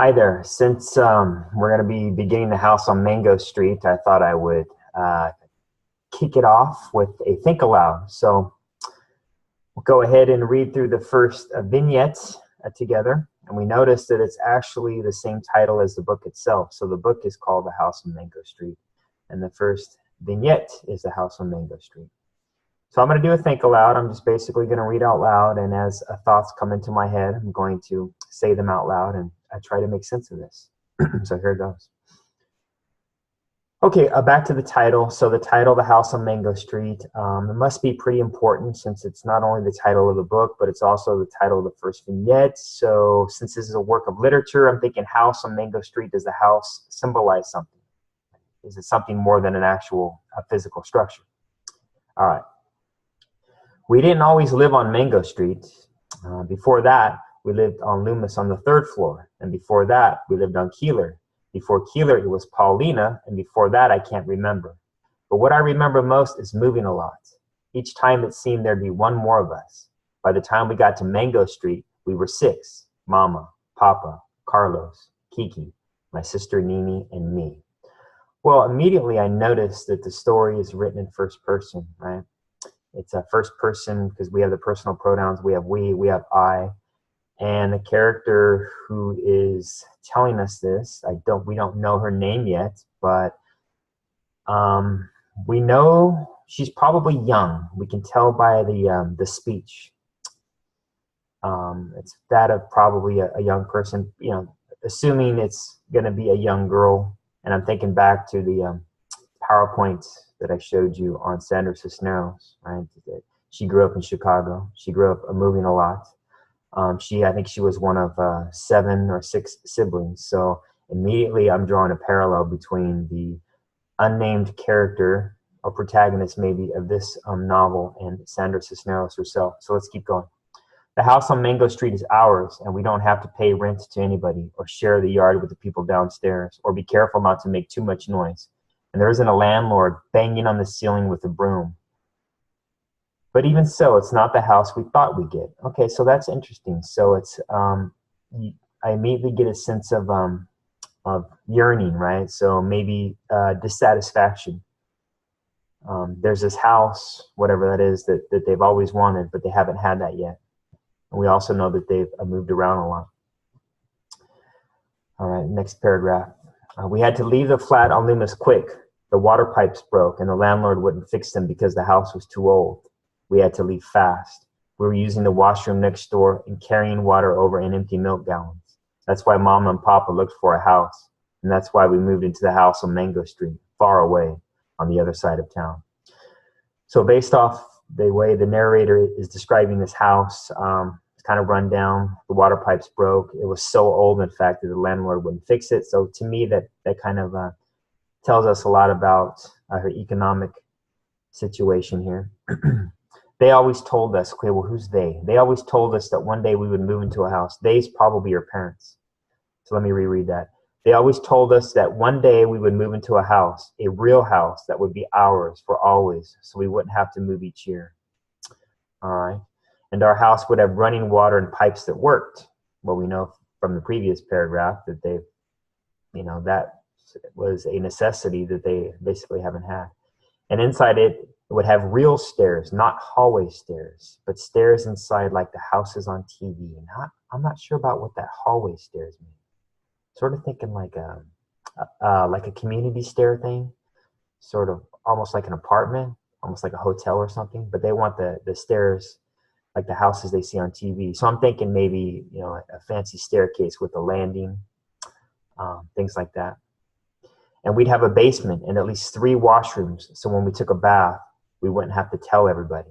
Hi there. Since we're going to be beginning the house on Mango Street, I thought I would uh, kick it off with a think aloud. So we'll go ahead and read through the first vignette together. And we notice that it's actually the same title as the book itself. So the book is called The House on Mango Street. And the first vignette is The House on Mango Street. So I'm going to do a think aloud. I'm just basically going to read out loud. And as thoughts come into my head, I'm going to say them out loud and I try to make sense of this. So here it goes. Okay, back to the title. So the title, The House on Mango Street, it must be pretty important since it's not only the title of the book, but it's also the title of the first vignette. So since this is a work of literature, I'm thinking house on Mango Street. Does the house symbolize something? Is it something more than an actual physical structure? All right. We didn't always live on Mango Street. Before that, we lived on Loomis on the third floor. And before that, we lived on Keeler. Before Keeler, it was Paulina. And before that, I can't remember. But what I remember most is moving a lot. Each time it seemed there'd be one more of us. By the time we got to Mango Street, we were 6. Mama, Papa, Carlos, Kiki, my sister Nini, and me. Well, immediately I noticed that the story is written in first person, right? It's a first person because we have the personal pronouns. We have we have I. And the character who is telling us this, we don't know her name yet, but we know she's probably young. We can tell by the speech. It's that of probably a young person, assuming it's going to be a young girl. And I'm thinking back to the PowerPoint that I showed you on Sandra Cisneros, right? She grew up in Chicago. She grew up moving a lot. I think she was one of 7 or 6 siblings. So immediately I'm drawing a parallel between the unnamed character or protagonist maybe of this novel and Sandra Cisneros herself. So let's keep going. The house on Mango Street is ours, and we don't have to pay rent to anybody or share the yard with the people downstairs or be careful not to make too much noise. And there isn't a landlord banging on the ceiling with a broom. But even so, it's not the house we thought we'd get. Okay, so that's interesting. So it's I immediately get a sense of yearning, right? So maybe dissatisfaction. There's this house, whatever that is, that they've always wanted, but they haven't had that yet. And we also know that they've moved around a lot. All right, next paragraph. We had to leave the flat on Loomis quick. The water pipes broke, and the landlord wouldn't fix them because the house was too old. We had to leave fast. We were using the washroom next door and carrying water over in empty milk gallons. That's why Mama and Papa looked for a house. And that's why we moved into the house on Mango Street, far away on the other side of town. So based off the way the narrator is describing this house, it's kind of run down. The water pipes broke. It was so old, in fact, that the landlord wouldn't fix it. So to me, that kind of tells us a lot about her economic situation here. They always told us, okay, well, who's they? They always told us that one day we would move into a house. They's probably your parents. So let me reread that. They always told us that one day we would move into a house, a real house that would be ours for always, so we wouldn't have to move each year. All right. And our house would have running water and pipes that worked. Well, we know from the previous paragraph that that was a necessity that they basically haven't had. And inside it would have real stairs, not hallway stairs, but stairs inside like the houses on TV. And I'm not sure about what that hallway stairs mean. Sort of thinking like a community stair thing, sort of almost like an apartment, almost like a hotel or something. But they want the stairs like the houses they see on TV. So I'm thinking maybe a fancy staircase with a landing, things like that. And we'd have a basement and at least 3 washrooms. So when we took a bath, we wouldn't have to tell everybody.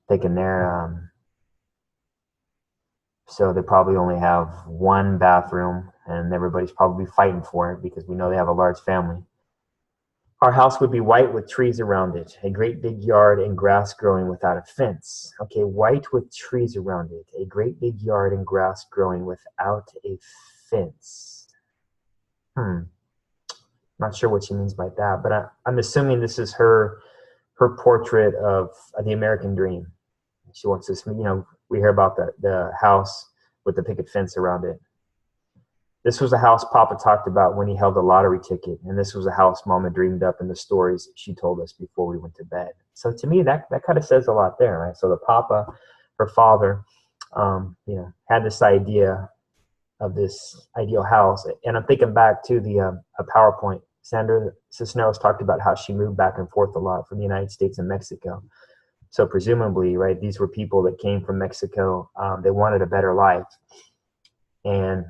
Thinking there, so they probably only have 1 bathroom and everybody's probably fighting for it because we know they have a large family. Our house would be white with trees around it, a great big yard and grass growing without a fence. Okay, white with trees around it, a great big yard and grass growing without a fence. Not sure what she means by that, but I'm assuming this is her portrait of the American dream. She wants this, we hear about the house with the picket fence around it. This was a house Papa talked about when he held the lottery ticket, and this was a house Mama dreamed up in the stories she told us before we went to bed. So to me, that kind of says a lot there, right? So the Papa, her father, had this idea of this ideal house, and I'm thinking back to the a PowerPoint. Sandra Cisneros talked about how she moved back and forth a lot from the United States and Mexico. So presumably, right, these were people that came from Mexico. They wanted a better life, and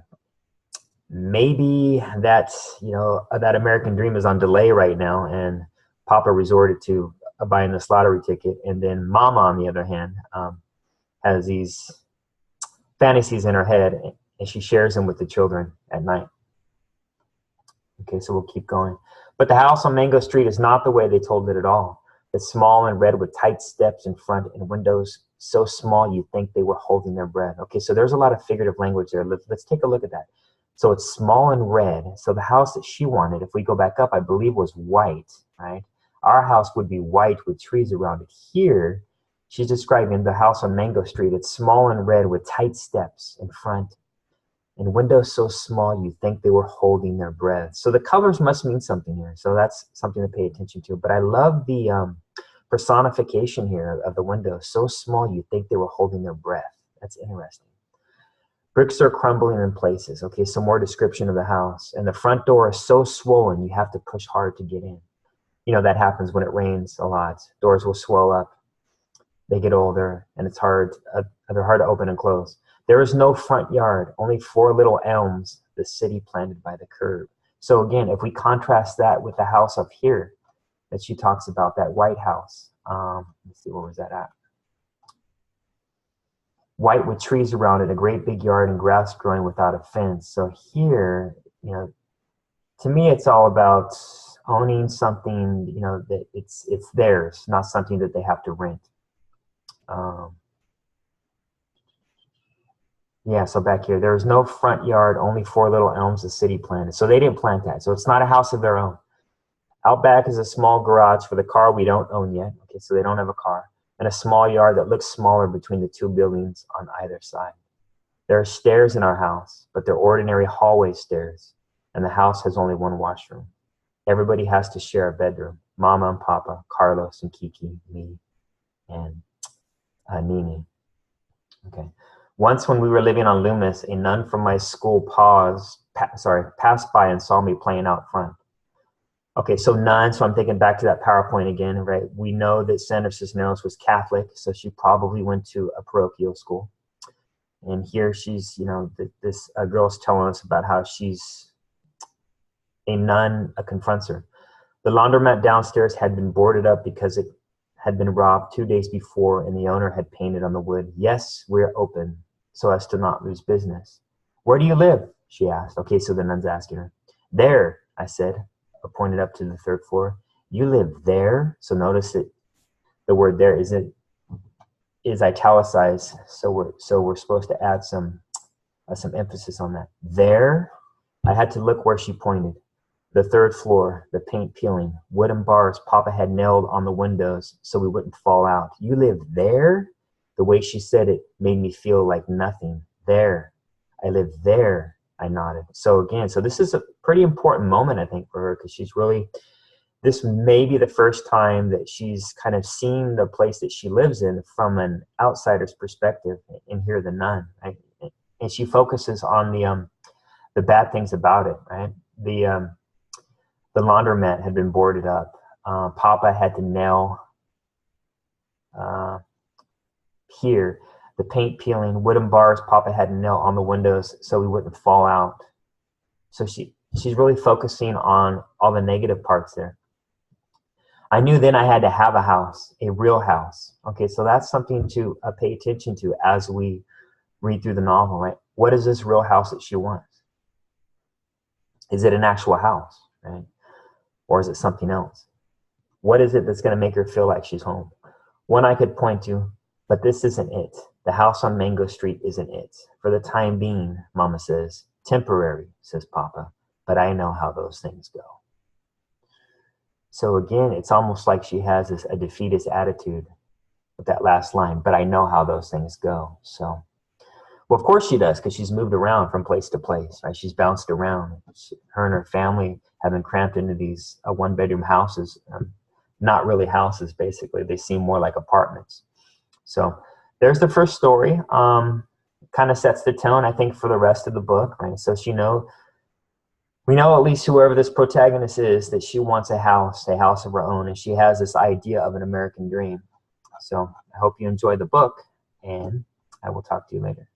maybe that's that American dream is on delay right now, and Papa resorted to buying this lottery ticket, and then Mama, on the other hand, has these fantasies in her head, and she shares them with the children at night. Okay, so we'll keep going. But the house on Mango Street is not the way they told it at all. It's small and red with tight steps in front and windows so small you'd think they were holding their breath. Okay, so there's a lot of figurative language there. Let's take a look at that. So it's small and red. So the house that she wanted, if we go back up, I believe was white, right? Our house would be white with trees around it. Here, she's describing the house on Mango Street. It's small and red with tight steps in front and windows so small you'd think they were holding their breath. So the colors must mean something here. So that's something to pay attention to. But I love the personification here of the windows. So small you'd think they were holding their breath. That's interesting. Bricks are crumbling in places. Okay, some more description of the house. And the front door is so swollen you have to push hard to get in. That happens when it rains a lot. Doors will swell up. They get older, and it's hard. They're hard to open and close. There is no front yard, only 4 little elms the city planted by the curb. So again, if we contrast that with the house up here that she talks about, that white house. Let's see, where was that at? White with trees around it, a great big yard and grass growing without a fence. So here, to me, it's all about owning something, that it's theirs, not something that they have to rent. So back here, there is no front yard, only 4 little elms the city planted. So they didn't plant that. So it's not a house of their own. Out back is a small garage for the car we don't own yet. Okay, so they don't have a car. And a small yard that looks smaller between the 2 buildings on either side. There are stairs in our house, but they're ordinary hallway stairs. And the house has only 1 washroom. Everybody has to share a bedroom. Mama and Papa, Carlos and Kiki, me, and Nini. Okay. Once when we were living on Loomis, a nun from my school passed by and saw me playing out front. Okay, so nun, so I'm thinking back to that PowerPoint again, right? We know that Sandra Cisneros was Catholic, so she probably went to a parochial school. And here she's, this girl's telling us about how she's a nun confronts her. The laundromat downstairs had been boarded up because it had been robbed 2 days before, and the owner had painted on the wood, "Yes, we're open," so as to not lose business. "Where do you live?" she asked. Okay, so the nun's asking her. "There," I said, pointed up to the 3rd floor. "You live there?" So notice that the word "there" is italicized, so we're supposed to add some emphasis on that. "There?" I had to look where she pointed. The 3rd floor, the paint peeling, wooden bars Papa had nailed on the windows so we wouldn't fall out. "You live there?" The way she said it made me feel like nothing. "There. I live there," I nodded. So again, this is a pretty important moment, I think, for her, because this may be the first time that she's kind of seen the place that she lives in from an outsider's perspective, and here the nun, right? And she focuses on the bad things about it, right? The laundromat had been boarded up. Papa had to nail here the paint peeling, wooden bars Papa had to nail on the windows so we wouldn't fall out. So she's really focusing on all the negative parts there. I knew then I had to have a house, a real house. Okay, so that's something to pay attention to as we read through the novel, right? What is this real house that she wants? Is it an actual house, right? Or is it something else? What is it that's going to make her feel like she's home? One I could point to, but this isn't it. The house on Mango Street isn't it. For the time being, Mama says. Temporary, says Papa, but I know how those things go. So again, it's almost like she has a defeatist attitude with that last line, but I know how those things go. So Well, of course she does, because she's moved around from place to place, right? She's bounced around. Her and her family have been cramped into these one-bedroom houses. Not really houses, basically. They seem more like apartments. So there's the first story. Kind of sets the tone, I think, for the rest of the book, right? So we know at least whoever this protagonist is, that she wants a house of her own, and she has this idea of an American dream. So I hope you enjoy the book, and I will talk to you later.